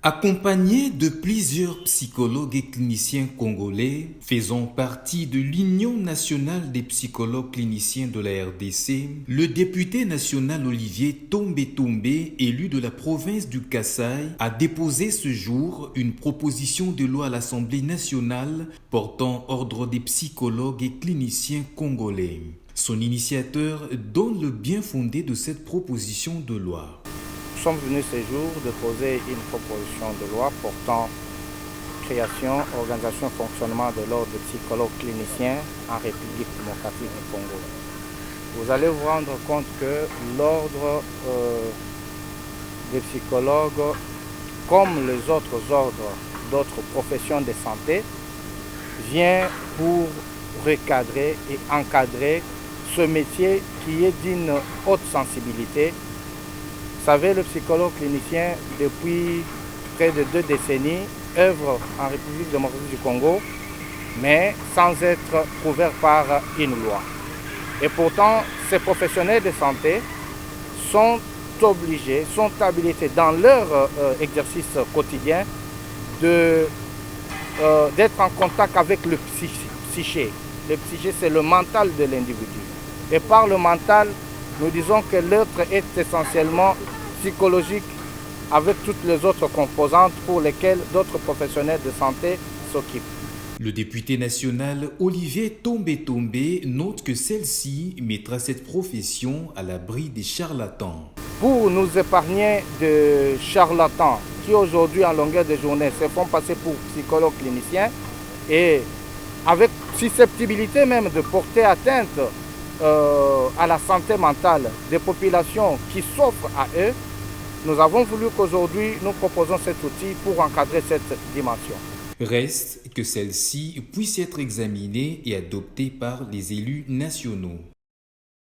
Accompagné de plusieurs psychologues et cliniciens congolais faisant partie de l'Union nationale des psychologues cliniciens de la RDC, le député national Olivier Tombe, élu de la province du Kasaï, a déposé ce jour une proposition de loi à l'Assemblée nationale portant ordre des psychologues et cliniciens congolais. Son initiateur donne le bien fondé de cette proposition de loi. Nous sommes venus ce jour déposer une proposition de loi portant création, organisation et fonctionnement de l'ordre des psychologues cliniciens en République démocratique du Congo. Vous allez vous rendre compte que l'ordre des psychologues, comme les autres ordres d'autres professions de santé, vient pour recadrer et encadrer ce métier qui est d'une haute sensibilité. Vous savez, le psychologue clinicien, depuis près de 2 décennies, œuvre en République démocratique du Congo, mais sans être couvert par une loi. Et pourtant, ces professionnels de santé sont obligés, sont habilités dans leur exercice quotidien d'être en contact avec le psyché. Le psyché, c'est le mental de l'individu. Et par le mental, nous disons que l'être est essentiellement psychologique avec toutes les autres composantes pour lesquelles d'autres professionnels de santé s'occupent. Le député national Olivier Tombe note que celle-ci mettra cette profession à l'abri des charlatans. Pour nous épargner de charlatans qui aujourd'hui en longueur de journée se font passer pour psychologues cliniciens et avec susceptibilité même de porter atteinte à la santé mentale des populations qui s'offrent à eux, nous avons voulu qu'aujourd'hui nous proposons cet outil pour encadrer cette dimension. Reste que celle-ci puisse être examinée et adoptée par les élus nationaux.